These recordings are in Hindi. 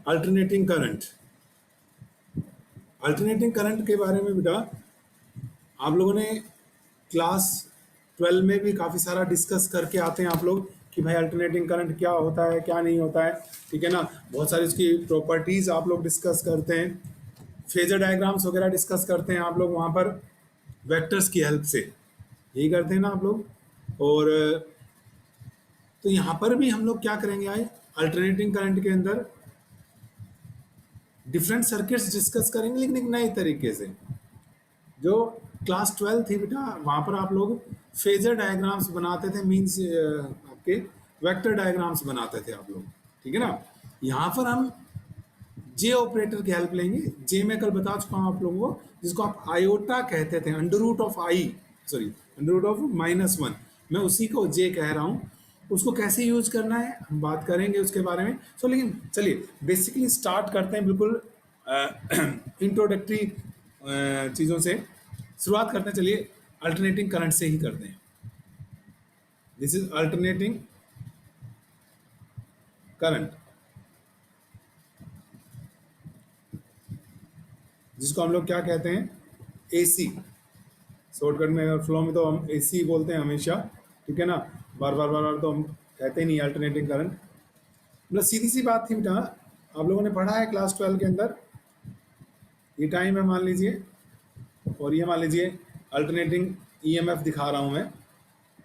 Alternating current. अल्टरनेटिंग करंट के बारे में बेटा आप लोगों ने क्लास 12 में भी काफ़ी सारा डिस्कस करके आते हैं आप लोग कि भाई अल्टरनेटिंग करंट क्या होता है क्या नहीं होता है, ठीक है ना। बहुत सारी उसकी प्रॉपर्टीज आप लोग डिस्कस करते हैं, फेजर डायग्राम्स वगैरह डिस्कस करते हैं आप लोग वहाँ पर वेक्टर्स की हेल्प से, यही करते हैं ना आप लोग। और तो यहाँ पर भी हम लोग क्या करेंगे आए अल्टरनेटिंग करंट के अंदर डिफरेंट सर्किट्स डिस्कस करेंगे, लेकिन एक नए तरीके से। जो क्लास 12 थी बेटा वहाँ पर आप लोग फेजर डायग्राम्स बनाते थे, मीन्स आपके वेक्टर डायग्राम्स बनाते थे आप लोग, ठीक है ना। यहाँ पर हम जे ऑपरेटर की हेल्प लेंगे। जे मैं कल बता चुका हूँ आप लोगों को, जिसको आप आयोटा कहते थे, under root of I, sorry under root of -1, मैं उसी को जे कह रहा हूँ। उसको कैसे यूज करना है हम बात करेंगे उसके बारे में। सो लेकिन चलिए बेसिकली स्टार्ट करते हैं, बिल्कुल इंट्रोडक्टरी चीज़ों से शुरुआत करते हैं। चलिए अल्टरनेटिंग करंट से ही करते हैं। दिस इज अल्टरनेटिंग करंट, जिसको हम लोग क्या कहते हैं, एसी। शॉर्टकट में और फ्लो में तो हम एसी बोलते हैं हमेशा, ठीक है ना। बार बार बार बार तो हम कहते ही नहीं अल्टरनेटिंग करंट। मतलब सीधी सी बात थी बेटा, आप लोगों ने पढ़ा है क्लास 12 के अंदर, ये टाइम है मान लीजिए, और ये मान लीजिए अल्टरनेटिंग ईएमएफ दिखा रहा हूं मैं,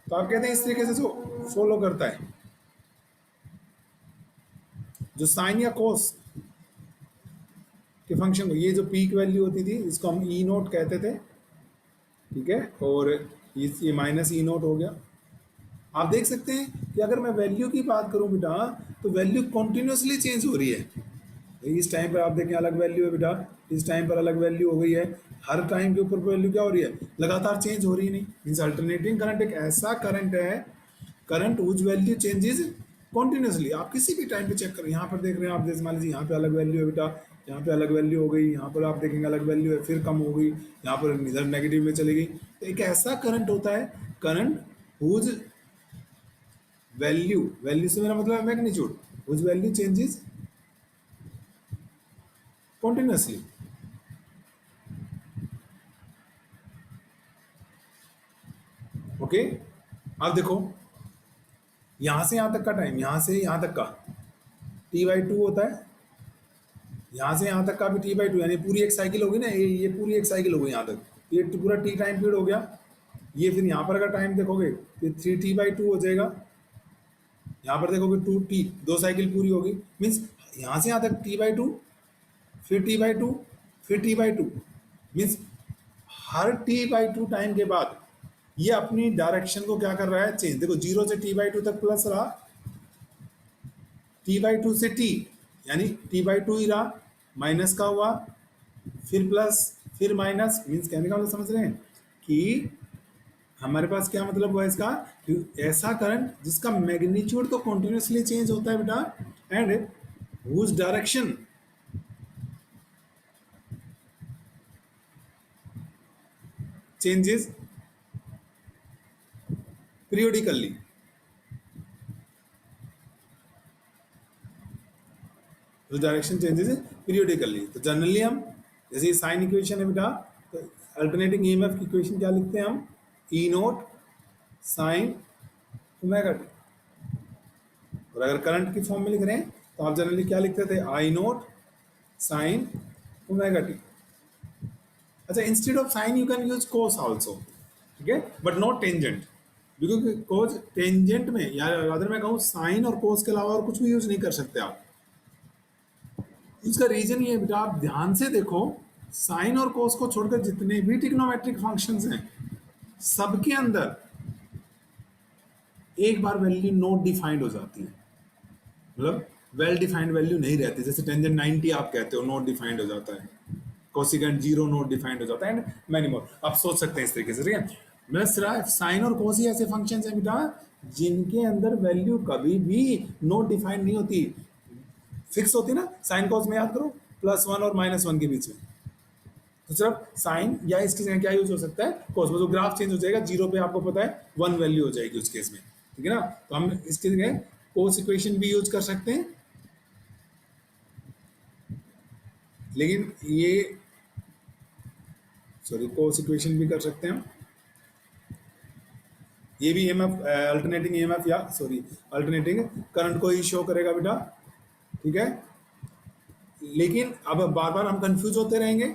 तो आप कहते हैं इस तरीके से जो फॉलो करता है, जो साइन या कोस के फंक्शन को, ये जो पीक वैल्यू होती थी इसको हम ई नोट कहते थे, ठीक है। और ये माइनस ई नोट हो गया। आप देख सकते हैं कि अगर मैं वैल्यू की बात करूं बेटा, तो वैल्यू कॉन्टिन्यूसली चेंज हो रही है। इस टाइम पर आप देखें अलग वैल्यू है बेटा, इस टाइम पर अलग वैल्यू हो गई है, हर टाइम के ऊपर वैल्यू क्या हो रही है, लगातार चेंज हो रही नहीं। मीन्स अल्टरनेटिंग करंट एक ऐसा करंट है, current whose value changes continuously. आप किसी भी टाइम पे चेक करें, यहाँ पर देख रहे हैं आप, जैसे मान लीजिए यहाँ पे अलग वैल्यू है बेटा, यहाँ पे अलग वैल्यू हो गई, यहाँ पर आप देखेंगे अलग वैल्यू है, फिर कम हो गई, यहाँ पर इधर नेगेटिव में चली गई। तो एक ऐसा करंट होता है, करंट हुज वैल्यू, वैल्यू से मेरा मतलब है magnitude, whose value changes continuously. Okay, अब देखो यहां से यहां तक का टाइम, यहां से यहां तक का t/2 होता है, यहां से यहां तक का भी t/2, यानी पूरी एक साइकिल होगी ना, ये पूरी एक साइकिल हो गई यहां तक, ये पूरा t टाइम पीरियड हो गया। ये फिर यहां पर अगर टाइम देखोगे तो 3t/2 हो जाएगा, यहां पर देखोगे 2t, दो साइकिल पूरी होगी। मीन्स यहां से यहां तक t/2, फिर t/2, फिर t/2। मीन्स हर t/2 टाइम के बाद ये अपनी डायरेक्शन को क्या कर रहा है, चेंज। देखो 0 से t/2 तक प्लस रहा, t/2 से t यानी t/2 ही रहा, माइनस का हुआ, फिर प्लस, फिर माइनस। मीन्स कहने का मतलब समझ रहे हैं कि हमारे पास क्या मतलब हुआ इसका, कि ऐसा करंट जिसका मैग्नीट्यूड तो कॉन्टिन्यूसली चेंज होता है बेटा, and whose direction changes periodically. तो डायरेक्शन चेंजेस पीरियोडिकली। तो जनरली हम जैसे साइन इक्वेशन है बेटा, तो अल्टरनेटिंग ईएमएफ की इक्वेशन क्या लिखते हैं हम, ई नोट साइन ओमेगा टी। और अगर करंट की फॉर्म में लिख रहे हैं तो आप जनरली क्या लिखते थे, आई नोट साइन ओमेगा टी। अच्छा, instead of sine you can use cos also, ठीक है, but not tangent, because cos tangent में, या अगर मैं कहूँ साइन और कोस के अलावा और कुछ भी यूज नहीं कर सकते आप। इसका रीजन ये बेटा, आप ध्यान से देखो, साइन और कोस को छोड़कर जितने भी ट्रिग्नोमेट्रिक फंक्शंस हैं सबके अंदर एक बार वैल्यू नॉट डिफाइंड हो जाती है, मतलब वेल डिफाइंड वैल्यू नहीं रहती। जैसे टेंजेंट 90 आप कहते हो नॉट डिफाइंड हो जाता है, कोसिकेंट 0 नॉट डिफाइंड हो जाता है, एंड मैनी मोर। आप सोच सकते हैं इस तरीके से, ठीक है। मतलब सिर्फ साइन और कोस ही ऐसे फंक्शन हैं बेटा जिनके अंदर वैल्यू कभी भी नॉट डिफाइंड नहीं होती, फिक्स होती ना। साइन कॉस में याद करो, +1 और -1 के बीच में, तो सिर्फ साइन या इसकी जगह क्या यूज हो सकता है, कॉस में। तो ग्राफ चेंज हो जाएगा, 0 पे आपको पता है 1 वैल्यू हो जाएगी उस केस में, ठीक है ना। तो हम इसकी जगह कोस इक्वेशन भी यूज कर सकते हैं, लेकिन ये सॉरी कोस इक्वेशन भी कर सकते हैं हम। ये भी ईएमएफ अल्टरनेटिंग ईएमएफ या सॉरी अल्टरनेटिंग करंट को ही शो करेगा बेटा, ठीक है। लेकिन अब बार बार हम कंफ्यूज होते रहेंगे,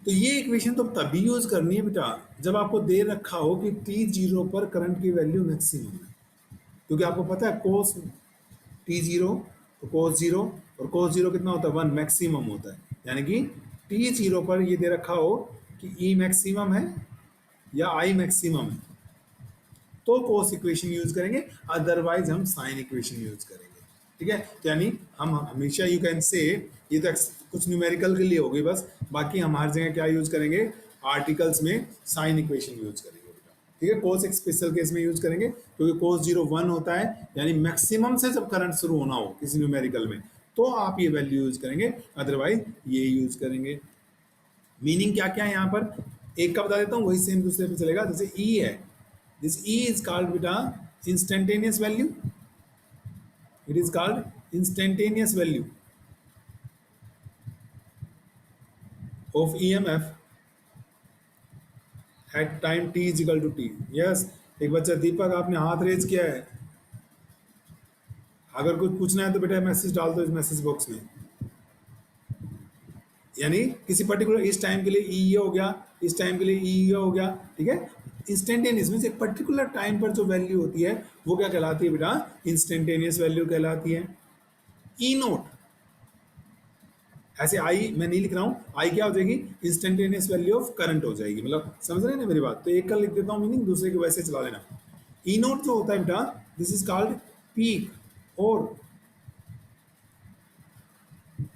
तो ये इक्वेशन तो तभी यूज करनी है बेटा जब आपको दे रखा हो कि टी जीरो पर करंट की वैल्यू मैक्सिमम है, क्योंकि आपको पता है कोस टी जीरो तो कोस जीरो, और कोस जीरो कितना होता है 1 मैक्सिमम होता है, यानी कि टी जीरो पर ये दे रखा हो कि ई मैक्सिमम है या आई मैक्सिमम है तो कोस इक्वेशन यूज करेंगे, अदरवाइज हम साइन इक्वेशन यूज करेंगे, ठीक है। तो यानी हम हमेशा यू कैन से, ये तो कुछ न्यूमेरिकल के लिए होगी बस, बाकी हम हर जगह क्या यूज करेंगे, आर्टिकल्स में साइन इक्वेशन यूज करेंगे बेटा, ठीक है। कोस एक स्पेशल केस में यूज करेंगे क्योंकि कोस जीरो 1 होता है, यानी मैक्सिमम से जब करंट शुरू होना हो किसी न्यूमेरिकल में तो आप ये वैल्यू यूज करेंगे, अदरवाइज ये यूज करेंगे। मीनिंग क्या क्या है यहाँ पर, एक का बता देता हूँ, वही सेम दूसरे पे चलेगा। जैसे ई है, दिस ई इज कॉल्ड बेटा instantaneous value, it is called instantaneous value of EMF at time t is equal to t. Yes, एक बच्चा दीपक आपने हाथ रेज किया है, अगर कुछ पूछना है तो बेटा मैसेज डाल दो इस मैसेज बॉक्स में। यानी किसी पर्टिकुलर इस टाइम के लिए ई ये हो गया, इस टाइम के लिए ई ये हो गया, ठीक है। इंस्टेंटेनियस मीन्स एक पर्टिकुलर टाइम पर जो वैल्यू होती है वो क्या कहलाती है बेटा, इंस्टेंटेनियस वैल्यू कहलाती है। ई नोट, ऐसे आई मैं नहीं लिख रहा हूं, आई क्या हो जाएगी, इंस्टेंटेनियस वैल्यू ऑफ करंट हो जाएगी, मतलब समझ रहे हैं ना मेरी बात। तो एक का लिख देता हूं मीनिंग, दूसरे के वैसे चला लेना। ई नोट जो होता है बेटा, दिस इज कॉल्ड पीक और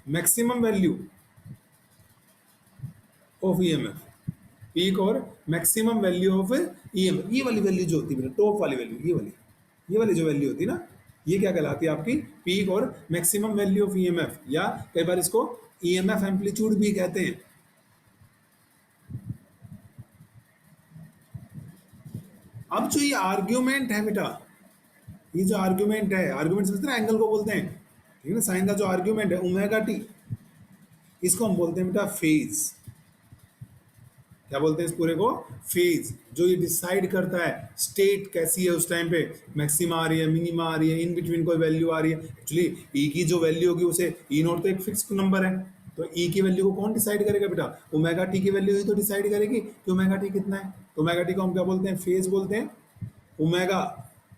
maximum value of EMF, peak और मैक्सिमम वैल्यू ऑफ ईएमएफ। ये वाली वैल्यू जो होती है टॉप वाली वैल्यू, ये वाली जो वैल्यू होती है ना, ये क्या कहलाती है आपकी, पीक और मैक्सिमम वैल्यू ऑफ ईएमएफ, या कई बार इसको ईएमएफ एम्पलीट्यूड भी कहते हैं। अब जो ये आर्ग्यूमेंट है बेटा, ये जो आर्ग्यूमेंट है, आर्ग्यूमेंट समझते हैं, एंगल को बोलते हैं, ठीक है ना। साइन का जो आर्ग्यूमेंट है ओमेगा टी, इसको हम बोलते हैं बेटा फेज। क्या बोलते हैं इस पूरे को, फेज। जो ये डिसाइड करता है स्टेट कैसी है उस टाइम पे, मैक्सिमा आ रही है, मिनिमा आ रही है, इन बिटवीन कोई वैल्यू आ रही है। एक्चुअली ई की जो वैल्यू होगी उसे, ई नोट तो एक फिक्स नंबर है, तो ई की वैल्यू को कौन डिसाइड करेगा बेटा, ओमेगा टी की वैल्यू ही तो डिसाइड करेगी कि ओमेगा टी कितना है। तो ओमेगा टी को हम क्या बोलते हैं, फेज बोलते हैं। ओमेगा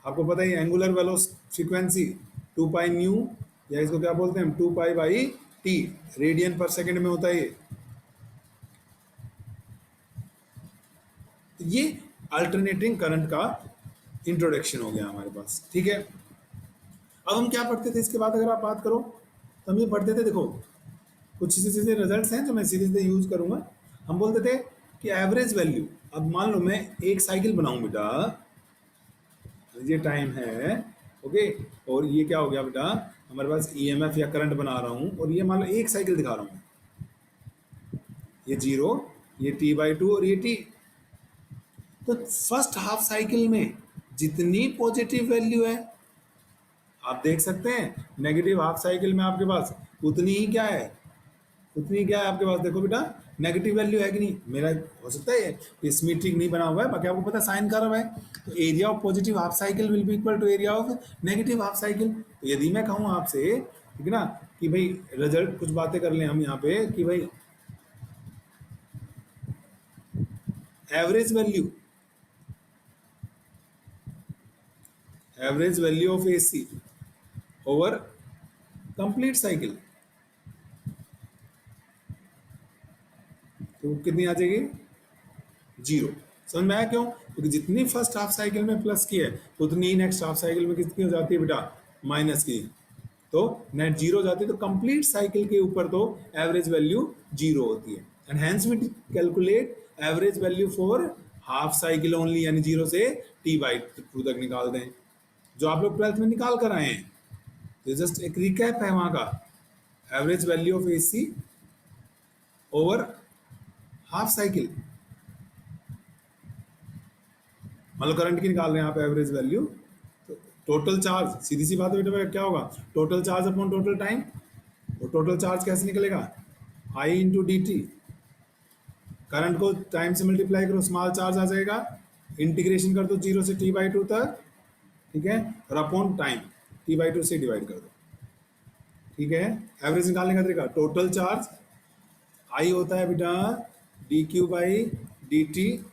आपको पता है एंगुलर वेलोस फ्रीक्वेंसी 2 पाई न्यू, या इसको क्या बोलते हैं हम 2 पाई बाई टी, रेडियन पर सेकंड में होता है ये। तो ये अल्टरनेटिंग करंट का इंट्रोडक्शन हो गया हमारे पास, ठीक है। अब हम क्या पढ़ते थे इसके बाद, अगर आप बात करो तो हम ये पढ़ते थे, देखो कुछ सीधे सीधे रिजल्ट्स हैं जो मैं सीधे सीधे यूज करूंगा। हम बोलते थे कि एवरेज वैल्यू, अब मान लो मैं एक साइकिल बनाऊं बेटा, ये टाइम है, ओके, और ये क्या हो गया बेटा, हमारे पास ईएमएफ या करंट बना रहा हूं, और ये मान लो एक साइकिल दिखा रहा हूं, ये जीरो, ये टी बाई टू और ये टी। तो फर्स्ट हाफ साइकिल में जितनी पॉजिटिव वैल्यू है, आप देख सकते हैं नेगेटिव हाफ साइकिल में आपके पास उतनी ही क्या है, उतनी क्या है आपके पास, देखो बेटा नेगेटिव वैल्यू है कि नहीं। मेरा हो सकता है ये सिमेट्रिक नहीं बना हुआ है, बाकी आपको पता है साइन कर्व है, तो area of positive half cycle will be equal to area of negative half cycle. तो यदि मैं कहूँ आपसे, ठीक है ना, कि भाई रिजल्ट, कुछ बातें कर लें हम यहाँ पे कि भाई average value, average value of AC over complete cycle, तो कितनी आ जाएगी, जीरो। समझ में आया क्यों, क्योंकि जितनी फर्स्ट हाफ साइकिल में प्लस की है उतनी ही नेक्स्ट हाफ साइकिल में कितनी हो जाती है बेटा, माइनस की, तो नेट जीरो हो जाती है। तो कंप्लीट साइकिल के ऊपर तो एवरेज वैल्यू जीरो होती है, and hence we calculate average value for half cycle only, यानी जीरो से टी बाई टू तक निकाल दें, जो आप लोग 12th में निकाल कर आए हैं। तो जस्ट एक रिकैप है वहां का, average value of AC over half cycle, मतलब करंट की निकाल रहे हैं आप एवरेज वैल्यू, तो टोटल चार्ज, सीधी सी बात है बेटा, क्या होगा, total charge upon total time. तो टोटल चार्ज कैसे निकलेगा, आई इंटू डी टी, करंट को टाइम से मल्टीप्लाई करो, स्मॉल चार्ज आ जाएगा, इंटीग्रेशन कर दो 0 से t/2 तक, ठीक है, और अपॉन टाइम t/2 से डिवाइड कर दो, ठीक है। एवरेज निकालने का तरीका, टोटल चार्ज आई होता है बेटा D Q by D T,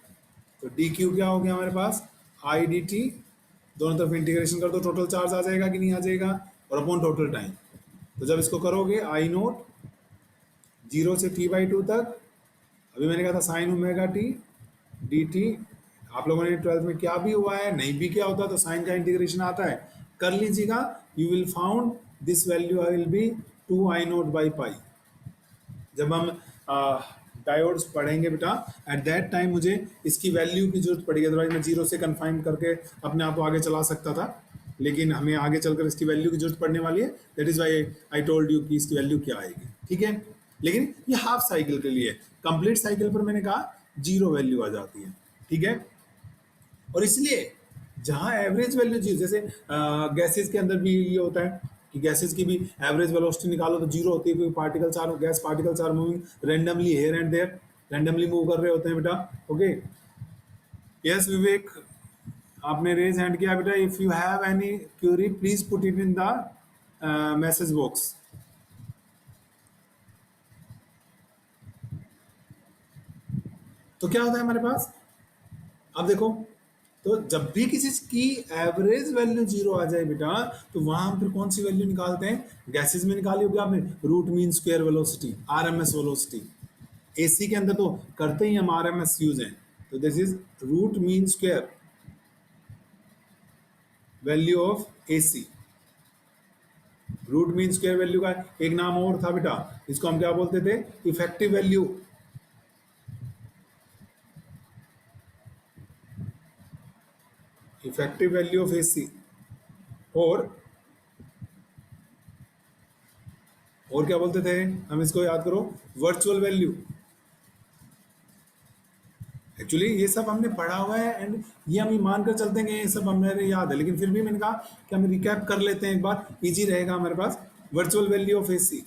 तो डी क्यू क्या हो गया हमारे पास, आई डी टी, दोनों तरफ इंटीग्रेशन कर दो, टोटल चार्ज आ जाएगा कि नहीं आ जाएगा, और अपॉन टोटल टाइम। तो जब इसको करोगे आई नोट 0 से t/2 तक, अभी मैंने कहा था sign omega T D T, आप लोगों ने 12th में क्या भी हुआ है, नहीं भी क्या होता तो साइन का इंटीग्रेशन आता है, कर लीजिएगा, you will found this value will be 2I0/पाई। जब हम डायोड्स पढ़ेंगे बेटा, एट दैट टाइम मुझे इसकी वैल्यू की जरूरत पड़ेगी, अदरवाइज मैं 0 से कन्फाइन करके अपने आप को आगे चला सकता था, लेकिन हमें आगे चलकर इसकी वैल्यू की जरूरत पड़ने वाली है, that is why I told you कि इसकी वैल्यू क्या आएगी, ठीक है। लेकिन ये हाफ साइकिल के लिए, कंप्लीट साइकिल पर मैंने कहा 0 वैल्यू आ जाती है, ठीक है। और इसलिए जहां एवरेज वैल्यू जीरो, जैसे गैसेज के अंदर भी ये होता है कि गैसेज की भी एवरेज वेलोसिटी निकालो तो 0 होती है, क्योंकि particles are, gas particles are moving randomly here and there, randomly move कर रहे होते हैं बेटा, ओके। यस विवेक, आपने रेज हैंड किया बेटा, if you have any Curie please put it in the message box. तो क्या होता है हमारे पास, अब देखो, तो जब भी किसी की एवरेज वैल्यू 0 आ जाए बेटा, तो वहां हम फिर कौन सी वैल्यू निकालते हैं, गैसेज में निकाली होगी आपने, root mean square velocity, RMS velocity. AC के अंदर तो करते ही हम आरएमएस यूज हैं, तो this is root mean square value of AC. Root mean square value का एक नाम और था बेटा, इसको हम क्या बोलते थे, effective value, effective value of AC. और क्या बोलते थे हम, इसको याद करो, वर्चुअल वैल्यू। एक्चुअली ये सब हमने पढ़ा हुआ है, एंड ये हम मान कर चलते हैं कि ये सब हमें याद है, लेकिन फिर भी मैंने कहा कि हम रिकैप कर लेते हैं एक बार, इजी रहेगा हमारे पास। Virtual value of AC.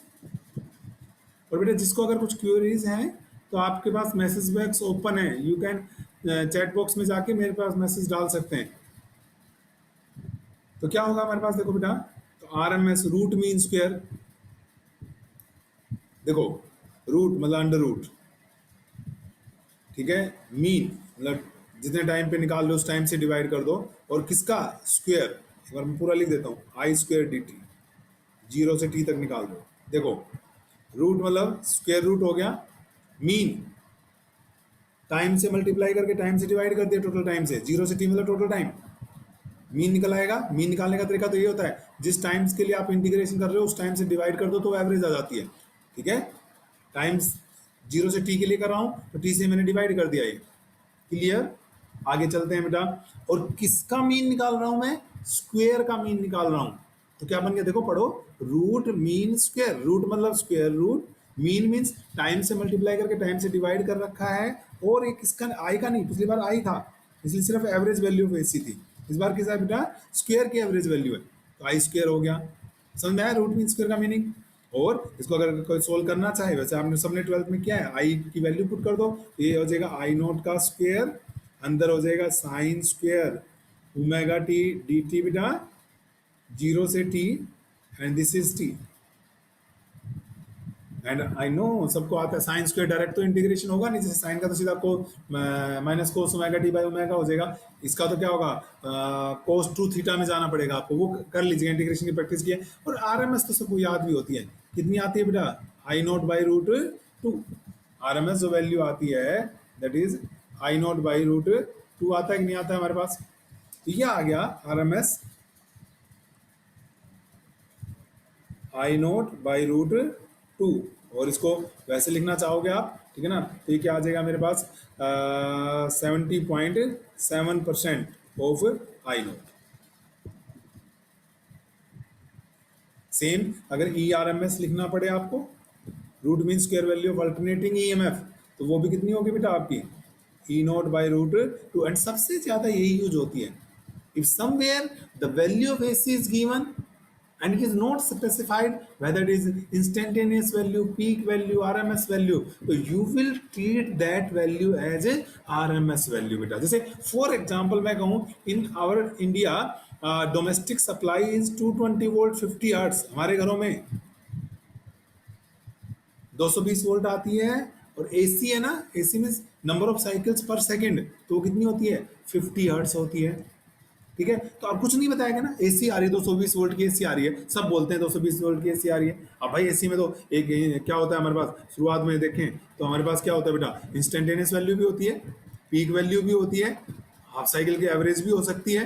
और बेटा जिसको अगर कुछ क्वेरीज हैं तो आपके पास मैसेज बॉक्स ओपन है, यू कैन चैट बॉक्स में जाके मेरे पास मैसेज डाल सकते हैं। तो क्या होगा हमारे पास, देखो बेटा, तो R M S root mean square, देखो रूट मतलब अंडर रूट, ठीक है, मीन मतलब जितने टाइम पे निकाल लो उस टाइम से डिवाइड कर दो, और किसका स्क्वायर, एक बार मैं पूरा लिख देता हूँ, आई स्क्वायर डी टी, 0 से t तक निकाल दो। देखो रूट मतलब स्क्वायर रूट हो गया, मीन टाइम से मल्टीप्लाई करके टाइम से डिवाइड कर दिया टोटल टाइम से, 0 से t मतलब टोटल टाइम, मीन निकल आएगा। मीन निकालने का तरीका तो ये होता है, जिस टाइम्स के लिए आप इंटीग्रेशन कर रहे हो उस टाइम से डिवाइड कर दो तो एवरेज आ जाती है, ठीक है। टाइम्स 0 से t के लिए कर रहा हूं तो t से मैंने डिवाइड कर दिया, ये क्लियर। आगे चलते हैं बेटा, और किसका मीन निकाल रहा हूं मैं, स्क्वायर का मीन निकाल रहा हूं, तो क्या बन गया, देखो पढ़ो, रूट मीन स्क्वायर, रूट मतलब square root, mean means time से मल्टीप्लाई करके टाइम से डिवाइड कर रखा है, और एक इसका आई का नहीं, पिछली बार आई था इसलिए सिर्फ एवरेज वैल्यू ऑफ एसी थी, इस बार किसा है बेटा, स्क्वायर की एवरेज वैल्यू है, तो आई स्क्वायर हो गया। समझ में आया रूट मीन स्क्वायर का मीनिंग। और इसको अगर कोई सोल्व करना चाहे, वैसे आपने सबने 12th में किया है, आई की वैल्यू पुट कर दो, ये हो जाएगा आई नोट का स्क्वायर, अंदर हो जाएगा sine square omega T D T बेटा, 0 से t, and this is t, and I know सबको आता है साइन स्क्वायर, डायरेक्ट तो इंटीग्रेशन होगा नहीं, जैसे साइन का तो सीधा को minus cos omega T by omega हो जाएगा, इसका तो क्या होगा, कोस टू थीटा में जाना पड़ेगा आपको, वो कर लीजिएगा, इंटीग्रेशन की प्रैक्टिस की है। और आरएमएस तो सबको याद भी होती है, कितनी आती है बेटा, I naught by root two, RMS जो वैल्यू आती है that is I naught by root two, आता है कि नहीं आता है हमारे पास, तो यह आ गया RMS I naught by root two. और इसको वैसे लिखना चाहोगे आप, ठीक है ना, तो ये क्या आ जाएगा मेरे पास, 70.7% ऑफ आई नोट। सेम अगर ई आर एम एस लिखना पड़े आपको, root mean square value of alternating E M F, तो वो भी कितनी होगी बेटा आपकी, E naught by root two, and सबसे ज्यादा यही यूज होती है, If somewhere the value of AC is given and it is not specified whether it is instantaneous value, peak value, RMS value, so you will treat that value as a RMS value बेटा. जैसे फॉर एग्जाम्पल मैं कहूँ in our India domestic supply is 220 volt 50 hertz. हमारे घरों में 220 वोल्ट आती है और एसी है ना, एसी में नंबर ऑफ साइकिल्स पर सेकंड, तो वो कितनी होती है 50 हर्ट्ज होती है. ठीक है, तो अब कुछ नहीं बताएगा ना, एसी आ रही है 220 वोल्ट की एसी आ रही है, सब बोलते हैं 220 वोल्ट की एसी आ रही है. अब भाई एसी में तो एक क्या होता है हमारे पास, शुरुआत में देखें तो हमारे पास क्या होता है बेटा, इंस्टेंटेनियस वैल्यू भी होती है, पीक वैल्यू भी होती है, हाफ साइकिल की एवरेज भी हो सकती है,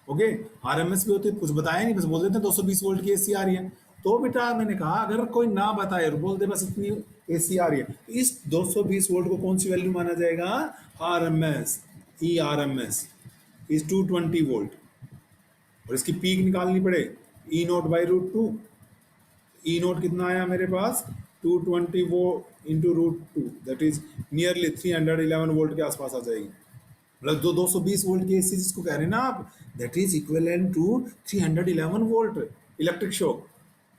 ओके, आरएमएस भी होती है. कुछ बताया नहीं, बस बोल देते हैं 220 वोल्ट की एसी आ रही है. तो बेटा मैंने कहा अगर कोई ना बताए और बोल दे बस इतनी एसी आ रही है, तो इस 220 वोल्ट को कौन सी वैल्यू माना जाएगा, RMS. E RMS is 220 volt और इसकी पीक निकालनी पड़े E naught by root two. E naught कितना आया मेरे पास 220 वो into root two, that is nearly 311 volt के आसपास आ जाएगी. मतलब जो 220 वोल्ट की एसी जिसको कह रहे हैं ना आप, that is equivalent to 311 volt electric shock.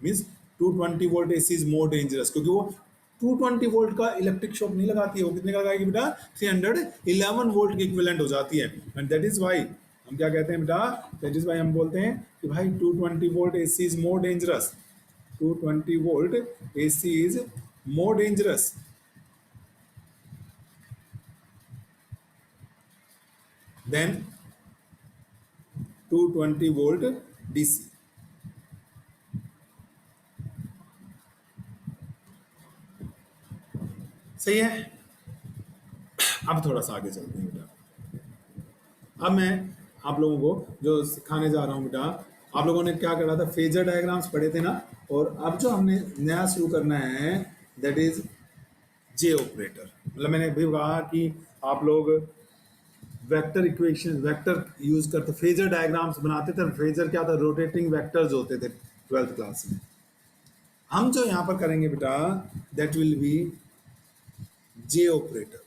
Means 220 volt AC is more dangerous, क्योंकि वो 220 वोल्ट का इलेक्ट्रिक शॉक नहीं लगाती है, वो कितने का लगाएगी बेटा, 311 वोल्ट की इक्विवेलेंट हो जाती है. एंड दैट इज वाई हम क्या कहते हैं बेटा, दैट इज वाई हम बोलते हैं कि भाई 220 volt AC is more dangerous. 220 volt AC is more dangerous. Then 220 volt DC. सही है. अब थोड़ा सा आगे चलते हैं बेटा. अब मैं आप लोगों को जो सिखाने जा रहा हूं बेटा, आप लोगों ने क्या करा था, फेजर डायग्राम्स पढ़े थे ना, और अब जो हमने नया शुरू करना है दैट इज जे ऑपरेटर. मतलब मैंने भी कहा कि आप लोग वेक्टर इक्वेशन वेक्टर यूज करते, फेजर डायग्राम्स बनाते थे. फेजर क्या था, रोटेटिंग वेक्टर्स होते थे 12th क्लास में. हम जो यहां पर करेंगे बेटा that will be J operator.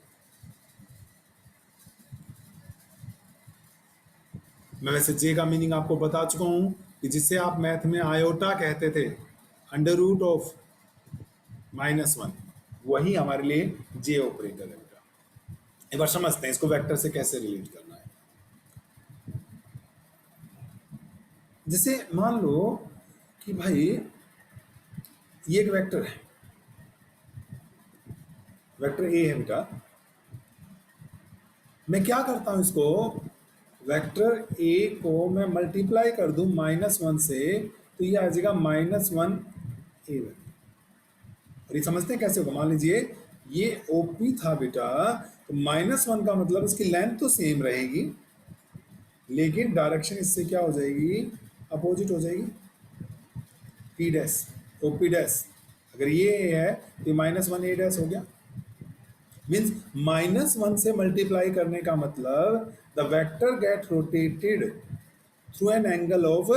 मैं वैसे जे का मीनिंग आपको बता चुका हूं कि जिससे आप मैथ में आयोटा कहते थे, अंडर रूट ऑफ -1, वही हमारे लिए जे ऑपरेटर है बेटा. एक बार समझते हैं इसको वेक्टर से कैसे रिलेट करना है. जैसे मान लो कि भाई ये एक वेक्टर है, वेक्टर ए है बेटा. मैं क्या करता हूं, इसको वेक्टर ए को मैं मल्टीप्लाई कर दूं -1 से, तो ये आ जाएगा -1 ए. और ये समझते हैं कैसे होगा, मान लीजिए ये ओपी था बेटा, तो -1 का मतलब इसकी लेंथ तो सेम रहेगी लेकिन डायरेक्शन इससे क्या हो जाएगी, अपोजिट हो जाएगी. पी डैश ओपी डैश, अगर ये ए है तो -1 ए डैश हो गया. मीन्स -1 से मल्टीप्लाई करने का मतलब the vector get rotated through an angle of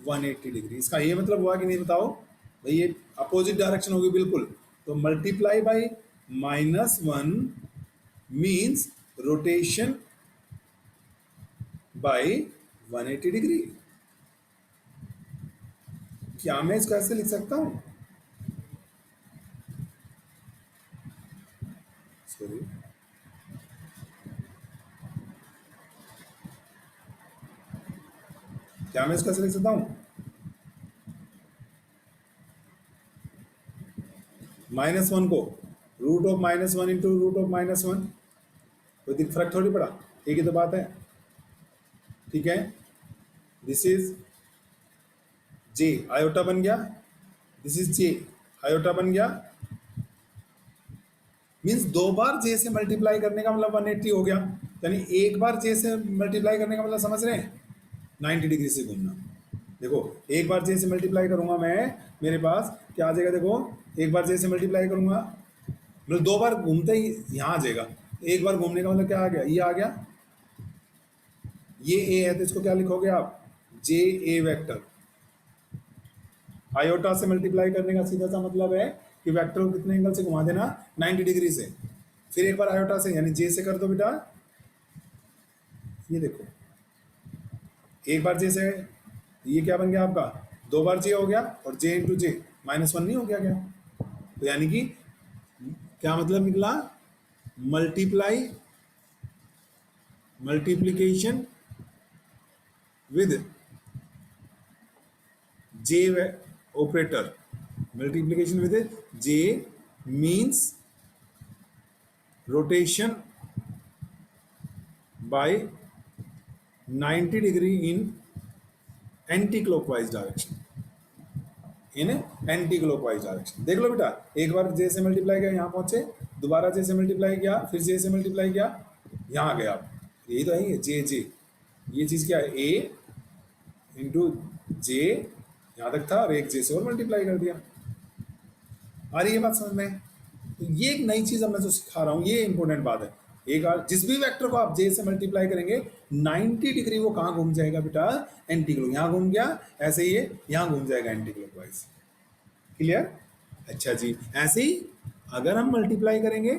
180 degree. इसका ये मतलब हुआ कि नहीं, बताओ भाई, ये अपोजिट डायरेक्शन होगी बिल्कुल. तो multiply by -1 means rotation by 180 degree. क्या मैं इसको ऐसे लिख सकता हूं, सॉरी, क्या मैं इसको ऐसे लिख सकता हूं, -1 को root of -1 into root of -1, कोई फर्क थोड़ी पड़ा, एक ही तो बात है. ठीक है, दिस इज जे, आयोटा बन गया, दिस इज जे, आयोटा बन गया. मीन्स दो बार जे से मल्टीप्लाई करने का मतलब 180 हो गया, यानी एक बार जे से मल्टीप्लाई करने का मतलब समझ रहे हैं, 90 डिग्री से घूमना. देखो एक बार जे से मल्टीप्लाई करूंगा मैं, मेरे पास क्या आ जाएगा, देखो एक बार जे से मल्टीप्लाई करूंगा मतलब दो बार घूमते ही यहाँ आ जाएगा. एक बार घूमने का मतलब क्या आ गया, ये आ गया, ये ए है तो इसको क्या लिखोगे आप, जे ए वेक्टर. आयोटा से मल्टीप्लाई करने का सीधा सा मतलब है कि वेक्टर को कितने एंगल से घुमा देना, 90 डिग्री से. फिर एक बार आयोटा से यानी जे से कर दो बेटा, ये देखो एक बार जे से ये क्या बन गया आपका, दो बार जे हो गया, और जे इंटू जे -1 नहीं हो गया क्या? तो यानी कि क्या मतलब निकला, multiply multiplication with J operator, multiplication with J means rotation bye 90 degree in anti clockwise direction, in anti clockwise direction. देख लो बेटा, एक बार जे से मल्टीप्लाई किया यहाँ पहुंचे, दोबारा जे से मल्टीप्लाई किया, फिर जे से मल्टीप्लाई किया, यहाँ आ गया आप, यही तो है ये जे जे, ये चीज क्या है, ए इंटू जे, यहाँ तक था, और एक जे से और मल्टीप्लाई कर दिया। आ रही है बात समझ में? तो ये एक नई चीज अब मैं जो सिखा रहा हूँ, ये इंपॉर्टेंट बात है। एक बार जिस भी वेक्टर को आप जे से मल्टीप्लाई करेंगे 90 डिग्री वो कहाँ घूम जाएगा बेटा, एंटी क्लॉक, यहाँ घूम गया, ऐसे ही यहाँ घूम जाएगा एंटी क्लॉकवाइज। क्लियर? अच्छा जी, ऐसे ही अगर हम मल्टीप्लाई करेंगे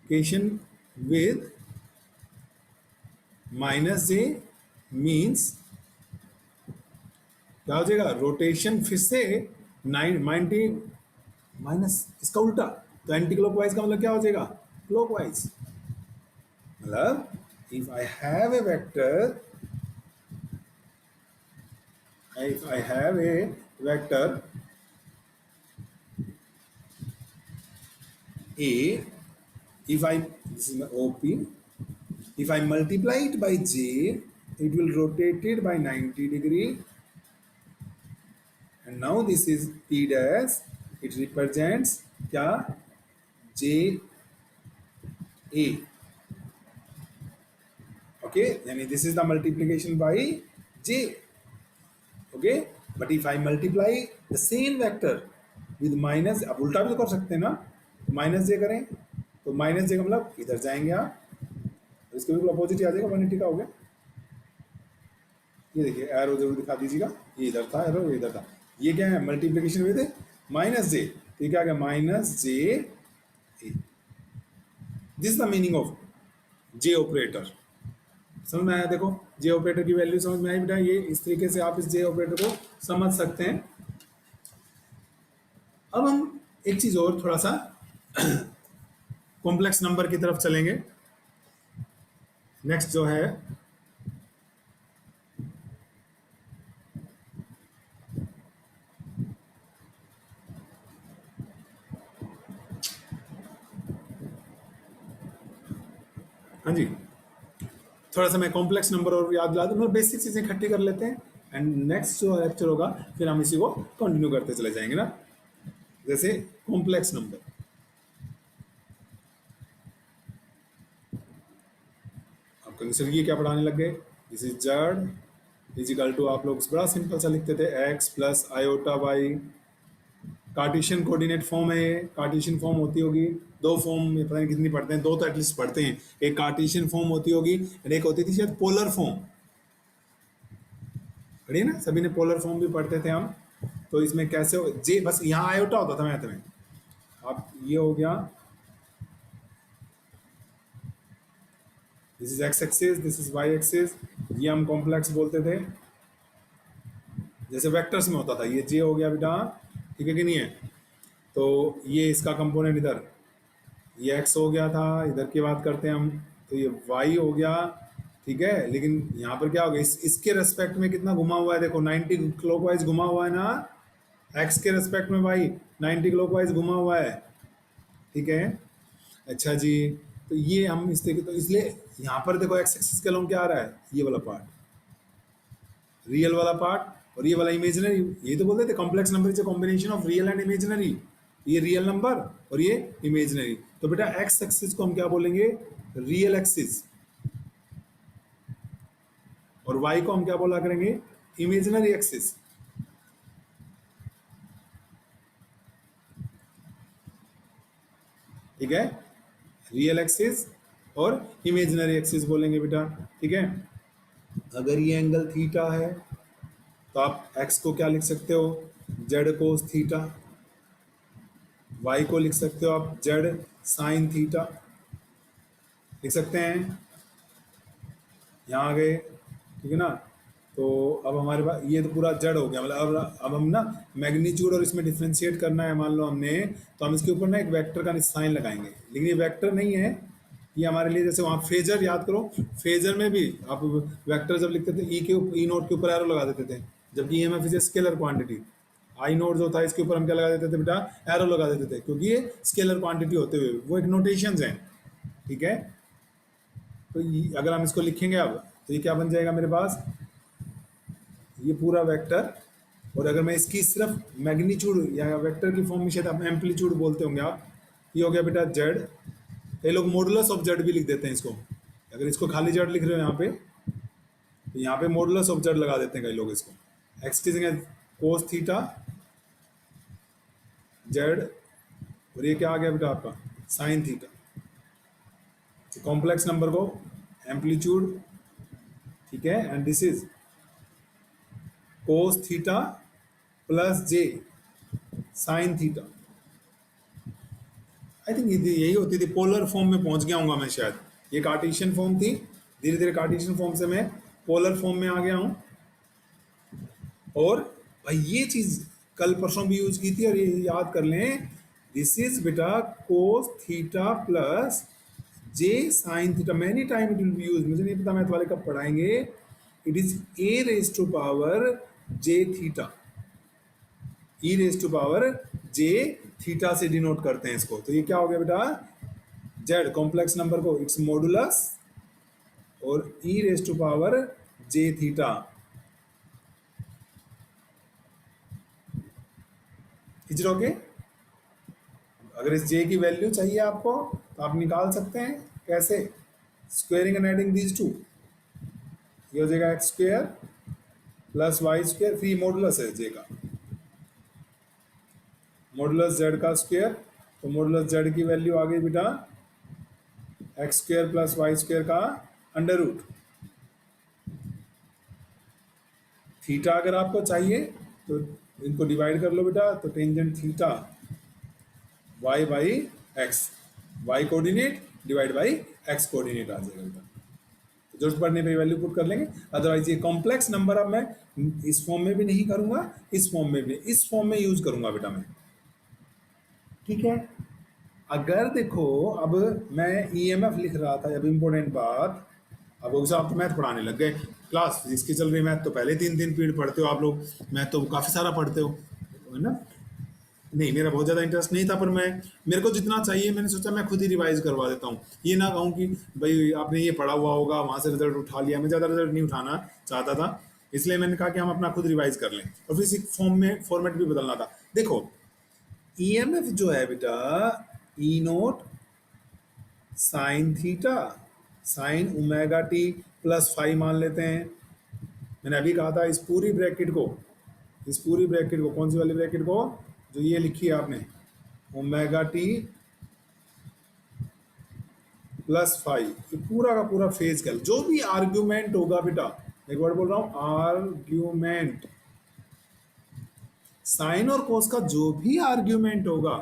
केशन विद -j मीन्स क्या हो जाएगा, रोटेशन फिर से 90 माइनस इसका उल्टा, तो एंटी क्लॉकवाइज का मतलब क्या हो जाएगा, क्लॉकवाइज। मतलब if I have a vector, if I have a vector A, if I, this is my OP, if I multiply it by J, it will rotate it by 90 degree, and now this is P dash, it represents क्या, J A, okay, यानी this is the multiplication by J, okay, but if I multiply the same vector with minus, अब उल्टा भी तो कर सकते हैं ना, माइनस जे करें तो माइनस जे का मतलब इधर जाएंगे आप, इसके बिल्कुल अपोजिट ही आ जाएगा, 180 का हो गया। ये देखिए एरो जरूर दिखा दीजिएगा, ये इधर था एरो, ये इधर था, ये क्या है, मल्टीप्लिकेशन विद -j, तो ये क्या आ गया, -j, this is the meaning of J operator. समझ में आया? देखो जे ऑपरेटर की वैल्यू समझ में आई बेटा, ये इस तरीके से आप इस जे ऑपरेटर को समझ सकते हैं। अब हम एक चीज और थोड़ा सा कॉम्प्लेक्स नंबर की तरफ चलेंगे। नेक्स्ट जो है हाँ जी, थोड़ा सा मैं कॉम्प्लेक्स नंबर और याद दिला दूं, मतलब बेसिक चीजें इकट्ठी कर लेते हैं, एंड नेक्स्ट जो लेक्चर होगा फिर हम इसी को कंटिन्यू करते चले जाएंगे ना। जैसे कॉम्प्लेक्स नंबर, आपको निसर्ग ये क्या पढ़ाने लग गए, this is Z equal to, आप लोग बड़ा सिंपल सा लिखते थे x plus iota y, Cartesian coordinate form है, कार्टेशियन फॉर्म होती होगी, दो फॉर्म पता नहीं कितनी पढ़ते हैं, दो तो एटलीस्ट पढ़ते हैं, एक कार्टेशियन फॉर्म होती होगी, और एक होती थी शायद पोलर फॉर्म, पढ़िए ना, सभी ने पोलर फॉर्म भी पढ़ते थे हम। तो इसमें कैसे हो, जे बस यहाँ आयोटा होता था मैथ में, अब ये हो गया, this is x axis, this is y axis, ये हम कॉम्प्लेक्स बोलते थे, जैसे वेक्टर्स में होता था, ये जे हो गया बेटा, ठीक है कि नहीं है, तो ये इसका कंपोनेंट इधर, ये एक्स हो गया था, इधर की बात करते हैं हम, तो ये वाई हो गया, ठीक है, लेकिन यहाँ पर क्या हो गया, इसके रेस्पेक्ट में कितना घुमा हुआ है, देखो 90 क्लॉकवाइज घुमा हुआ है ना, एक्स के रेस्पेक्ट में वाई 90 क्लॉकवाइज घुमा हुआ है, ठीक है। अच्छा जी, तो ये हम इस तरीके, तो इसलिए यहाँ पर देखो एक्स एक्सिस के अलॉन्ग क्या आ रहा है, ये वाला पार्ट, रियल वाला पार्ट, और ये वाला इमेजिनरी, ये तो बोलते थे complex number is a combination of real and imaginary, ये रियल नंबर और ये इमेजिनरी, तो बेटा एक्स एक्सिस को हम क्या बोलेंगे, रियल एक्सिस, और वाई को हम क्या बोला करेंगे, इमेजिनरी एक्सिस, ठीक है, रियल एक्सिस और इमेजिनरी एक्सिस बोलेंगे बेटा, ठीक है। अगर ये एंगल थीटा है तो आप x को क्या लिख सकते हो, जेड कोस थीटा, y को लिख सकते हो आप जेड साइन थीटा, लिख सकते हैं, यहाँ आ गए, ठीक है ना। तो अब हमारे पास ये तो पूरा जड़ हो गया, मतलब अब हम ना मैग्नीट्यूड और इसमें डिफ्रेंशिएट करना है मान लो हमने, तो हम इसके ऊपर ना एक वेक्टर का साइन लगाएंगे, लेकिन ये वेक्टर नहीं है, ये हमारे लिए जैसे वहाँ फेजर याद करो, फेजर में भी आप वेक्टर जब लिखते थे ई नोट के ऊपर एरो लगा देते थे, जबकि EMF is a scalar quantity. I note जो था इसके ऊपर हम क्या लगा देते थे बेटा, एरो लगा देते थे, क्योंकि ये स्केलर क्वांटिटी होते हुए वो एक नोटेशंस हैं, ठीक है। तो अगर हम इसको लिखेंगे अब, तो ये क्या बन जाएगा मेरे पास, ये पूरा वेक्टर। और अगर मैं इसकी सिर्फ मैग्नीट्यूड या वेक्टर की फॉर्म में शायद आप एम्पलीट्यूड बोलते होंगे आप, ये हो गया बेटा जेड। कई लोग मॉडुलस ऑफ जेड भी लिख देते हैं इसको, अगर इसको खाली जेड लिख रहे हो यहाँ पे, तो यहाँ पे मॉडुलस ऑफ जेड लगा देते हैं कई लोग इसको, एक्स की जगह कोस थीटा जेड, और ये क्या आ गया बेटा आपका साइन थीटा। तो कॉम्प्लेक्स नंबर को एम्पलीट्यूड, ठीक है, and this is cos theta plus J sine theta. I think यही होती थी, पोलर फॉर्म में पहुंच गया हूँ मैं शायद, ये कार्टेशियन फॉर्म थी, धीरे धीरे कार्टेशियन फॉर्म से मैं पोलर फॉर्म में आ गया हूँ। और भाई ये चीज कल परसों भी यूज की थी, और ये याद कर लें, दिस इज बेटा cos theta plus J sine theta, many time it will be use, मुझे नहीं पता मैथ वाले कब पढ़ाएंगे। It is E raise to power J theta, E raise to power J theta से डिनोट करते हैं इसको। तो ये क्या हो गया बेटा, जेड कॉम्प्लेक्स नंबर को इट्स मॉडुलस और E raise to power J theta. Is okay. अगर इस जे की वैल्यू चाहिए आपको तो आप निकाल सकते हैं, कैसे, squaring and adding these two, ये हो जाएगा x square plus y square, फिर मॉडुलस है जे का, मॉडुलस जेड का स्क्वेयर, तो मॉडुलस जेड की वैल्यू आ गई बेटा x square plus y square का अंडर रूट। थीटा अगर आपको चाहिए तो इनको डिवाइड कर लो बेटा, तो tangent theta Y by X, Y coordinate divide by X coordinate आ जाएगा बेटा। तो जरूरत पड़ने पे वैल्यू पुट कर लेंगे, अदरवाइज ये कॉम्प्लेक्स नंबर अब मैं इस फॉर्म में भी नहीं करूंगा, इस फॉर्म में भी, इस फॉर्म में यूज करूंगा बेटा मैं, ठीक है। अगर देखो अब मैं ईएमएफ लिख रहा था, अब इंपॉर्टेंट बात, अब उसे आप तो मैथ पढ़ाने लग गए, क्लास जिसकी चल रही मैथ तो पहले 3 3 पीरियड पढ़ते हो आप लोग, मैथ तो काफ़ी सारा पढ़ते हो, है ना। नहीं मेरा बहुत ज़्यादा इंटरेस्ट नहीं था, पर मैं, मेरे को जितना चाहिए मैंने सोचा मैं खुद ही रिवाइज करवा देता हूँ, ये ना कहूँ कि भाई आपने ये पढ़ा हुआ होगा वहाँ से रिजल्ट उठा लिया, मैं ज़्यादा रिजल्ट नहीं उठाना चाहता था, इसलिए मैंने कहा कि हम अपना खुद रिवाइज कर लें, और फिर इसी फॉर्म में फॉर्मेट भी बदलना था। देखो ईएमएफ जो है बेटा, E naught sine theta sine omega T plus five मान लेते हैं। मैंने अभी कहा था इस पूरी ब्रैकेट को, इस पूरी ब्रैकेट को, कौन सी वाली ब्रैकेट को, जो ये लिखी है आपने, ओमेगा टी प्लस फाइव, ये पूरा का पूरा फेज कैल, जो भी आर्ग्यूमेंट होगा बेटा, एक बार बोल रहा हूं आर्ग्यूमेंट, साइन और कोस का जो भी आर्ग्यूमेंट होगा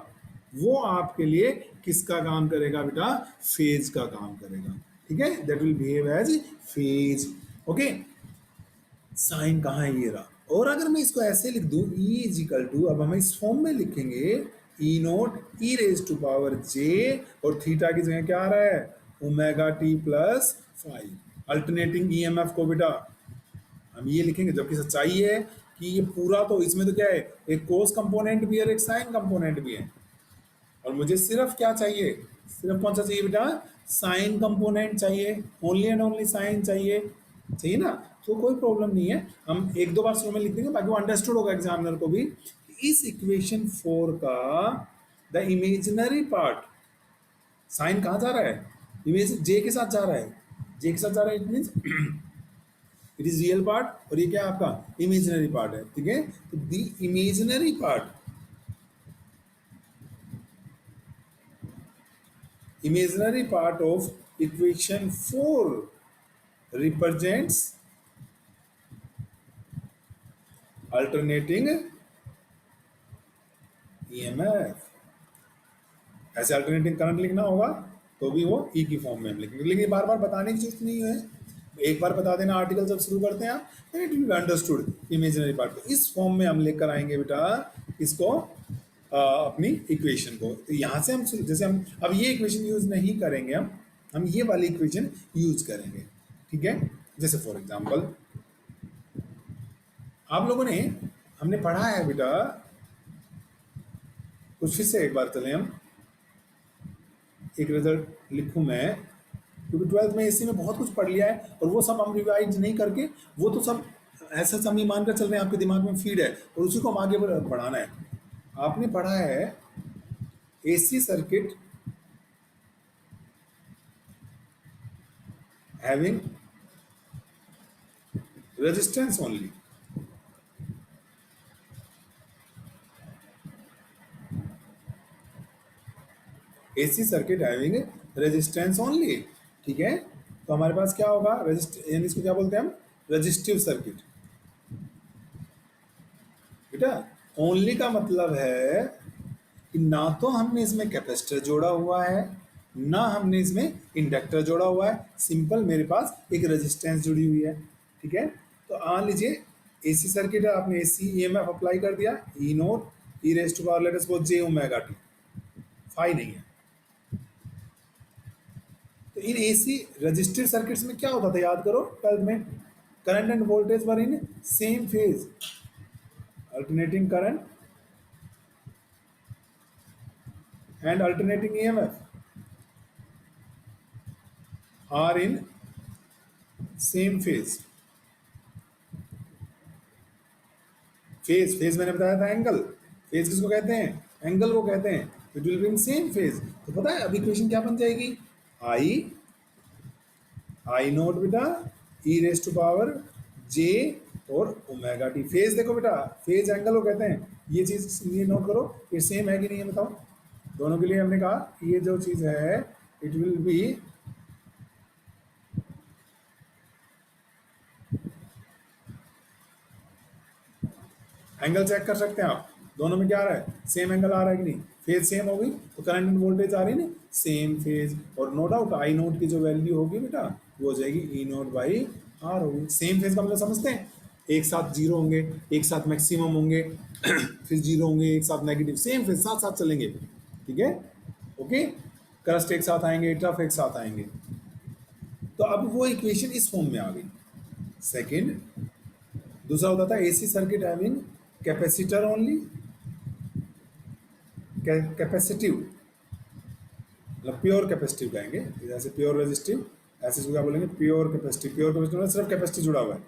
वो आपके लिए किसका काम करेगा बेटा, फेज का काम करेगा, ठीक है, that will behave as phase, okay. Sine कहाँ है, ये रहा। और अगर मैं इसको ऐसे लिख दूं, ई इज इक्वल टू, अब हम इस फॉर्म में लिखेंगे, E naught E raise to power J, और थीटा की जगह क्या आ रहा है, omega T plus five, alternating EMF को बेटा हम ये लिखेंगे, जबकि सच्चाई है कि ये पूरा, तो इसमें तो क्या है, एक कोस कंपोनेंट भी है और एक साइन कंपोनेंट भी है, और मुझे सिर्फ क्या चाहिए, सिर्फ कौन सा चाहिए बेटा, साइन कंपोनेंट चाहिए, ओनली एंड ओनली साइन चाहिए, चाहिए ना। तो कोई प्रॉब्लम नहीं है, हम एक दो बार शुरू में लिख देंगे, बाकी वो अंडरस्टूड होगा एग्जामिनर को भी। इस इक्वेशन 4 का द इमेजिनरी पार्ट, साइन कहाँ जा रहा है, इमेज जे के साथ जा रहा है, जे के साथ जा रहा है, it means it is real part, और ये क्या आपका इमेजिनरी पार्ट है, ठीक है। तो the imaginary part, imaginary part of equation 4 represents alternating EMF। ऐसे अल्टरनेटिंग करंट लिखना होगा तो भी वो ई की फॉर्म में हम लिखेंगे, लेकिन बार बार बताने की जरूरत नहीं है, एक बार बता देना आर्टिकल जब शुरू करते हैं आप, then it will be understood imaginary part को इस फॉर्म में हम लेकर आएंगे बेटा इसको, अपनी इक्वेशन को। तो यहाँ से हम जैसे हम अब ये इक्वेशन यूज नहीं करेंगे, हम ये वाली इक्वेशन यूज करेंगे, ठीक है। जैसे फॉर एग्जांपल आप लोगों ने, हमने पढ़ा है बेटा, कुछ फिर से एक बार चलें हम, एक रिजल्ट लिखूं मैं, क्योंकि ट्वेल्थ में इसी में बहुत कुछ पढ़ लिया है और वो सब हम रिवाइज नहीं करके, वो तो सब ऐसा सब हम मानकर चल रहे हैं, आपके दिमाग में फीड है और उसी को हम आगे बढ़ाना है। आपने पढ़ा है AC circuit having resistance only, AC circuit having resistance only, ठीक है। तो हमारे पास क्या होगा, यानी इसको क्या बोलते हैं हम, रेजिस्टिव सर्किट। बेटा ओनली का मतलब है कि ना तो हमने इसमें कैपेसिटर जोड़ा हुआ है, ना हमने इसमें इंडक्टर जोड़ा हुआ है, सिंपल मेरे पास एक रेजिस्टेंस जुड़ी हुई है, ठीक है। तो मान लीजिए एसी सर्किट है, आपने एसी ईएमएफ अप्लाई कर दिया, E naught E raise to power let us suppose J omega T, phi नहीं है। तो इन एसी रजिस्टिव सर्किट्स में क्या होता था, याद करो ट्वेल्थ में, current end voltage were in same phase, alternating current and alternating EMF are in same phase। Phase मैंने बताया था एंगल, फेज किसको कहते हैं, एंगल को कहते हैं। It will be in same phase. तो पता है अब इक्वेशन क्या बन जाएगी, आई नोट बेटा ई रेज टू पावर जे और ओमेगा टी। फेज देखो बेटा, फेज एंगल को कहते हैं, ये चीज ये नोट करो, ये सेम है कि नहीं है बताओ। दोनों के लिए हमने कहा ये जो चीज है it will be angle check कर सकते हैं आप, दोनों में क्या आ रहा है, सेम एंगल आ रहा है कि नहीं, फेज सेम हो गई तो करंट एंड वोल्टेज आ रही है ना सेम फेज, और नो डाउट आई नोट की जो वैल्यू होगी बेटा वो हो जाएगी ई नोट बाई आर होगी। सेम फेज का मतलब समझते हैं, एक साथ जीरो होंगे, एक साथ मैक्सिमम होंगे फिर जीरो होंगे, एक साथ नेगेटिव, सेम फेज साथ साथ चलेंगे, ठीक है। ओके, करस्ट एक साथ आएंगे, टफ एक साथ आएंगे। तो अब वो इक्वेशन इस फॉर्म में आ गई। सेकंड, दूसरा होता था AC circuit having capacitor only, capacitive मतलब प्योर कैपेसिटिव कहेंगे, जैसे प्योर रेजिस्टिव, ऐसे इसको क्या बोलेंगे, प्योर कैपेसिटिव। प्योर कैपेसिटिव मतलब सिर्फ कैपेसिटी जुड़ा हुआ है,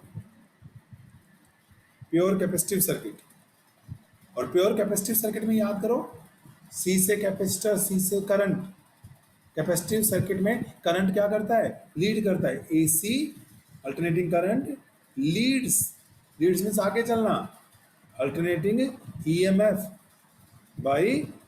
प्योर कैपेसिटिव सर्किट। और प्योर कैपेसिटिव सर्किट में याद करो, सी से कैपेसिटर, सी से करंट। कैपेसिटिव सर्किट में करंट क्या करता है, लीड करता है, AC alternating current leads, leads means आगे चलना, alternating EMF by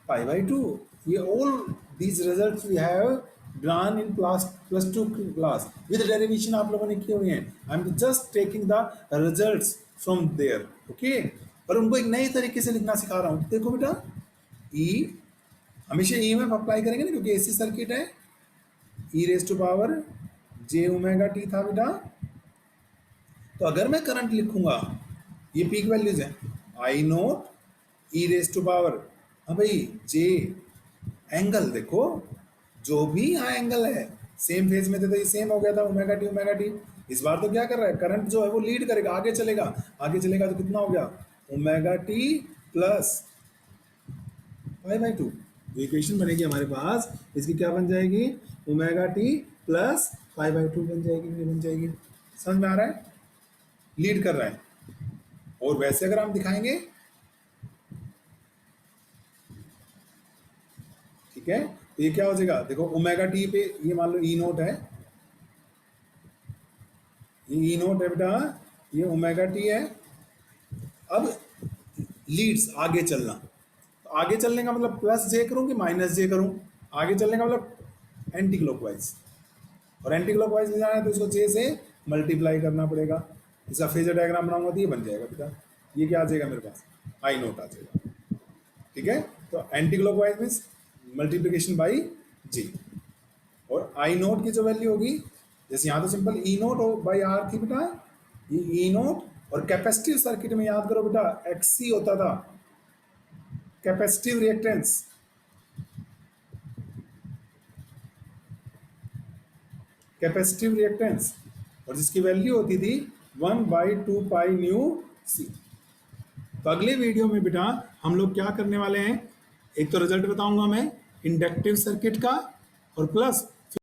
pi by 2। ये all these results we have drawn in plus 2 class with derivation आप लोगों ने किए हुए हैं। I am just taking the results from there, okay। और उनको एक नए तरीके से लिखना सिखा रहा हूँ। देखो बेटा E हमेशा EMF अप्लाई करेंगे ना, क्योंकि एसी सर्किट है, E raise to power J omega T था बेटा। तो अगर मैं करंट लिखूंगा, ये पीक वैल्यूज है, I naught E raise to power, हाँ भाई जे, एंगल देखो जो भी यहाँ एंगल है, सेम फेज में थे तो ये सेम हो गया था ओमेगा टी ओमेगा टी। इस बार तो क्या कर रहा है, करंट जो है वो लीड करेगा, आगे चलेगा, आगे चलेगा तो कितना हो गया, omega T plus pi by 2। जो इक्वेशन बनेगी हमारे पास इसकी क्या बन जाएगी, omega T plus pi by 2 बन जाएगी, ये बन जाएगी। समझ में आ रहा है, लीड कर रहा है। और वैसे अगर हम दिखाएंगे, ठीक है, तो ये क्या हो जाएगा, देखो ओमेगा टी पे ये मान लो ई नोट है, ये ई नोट है बेटा, ये ओमेगा टी है। अब लीड्स आगे चलना, तो आगे चलने का मतलब प्लस जे करूं कि माइनस जे करूं, आगे चलने का मतलब एंटी क्लॉकवाइज, और एंटी क्लॉकवाइज ले जाना है तो इसको जे से मल्टीप्लाई करना पड़ेगा। इसका फेजर डायग्राम बनाऊंगा तो ये बन जाएगा बेटा, ये क्या आ जाएगा मेरे पास, आई नोट आ जाएगा, ठीक है। तो anti clockwise means multiplication by J, और आई नोट की जो वैल्यू होगी, जैसे यहाँ तो simple e naught by R थी बेटा, ये ई नोट, और कैपेसिटिव सर्किट में याद करो बेटा एक्सी होता था, कैपेसिटिव रिएक्टेंस, कैपेसिटिव रिएक्टेंस, और जिसकी वैल्यू होती थी 1/2 पाई न्यू सी। तो अगले वीडियो में बेटा हम लोग क्या करने वाले हैं, एक तो रिजल्ट बताऊंगा मैं इंडक्टिव सर्किट का, और प्लस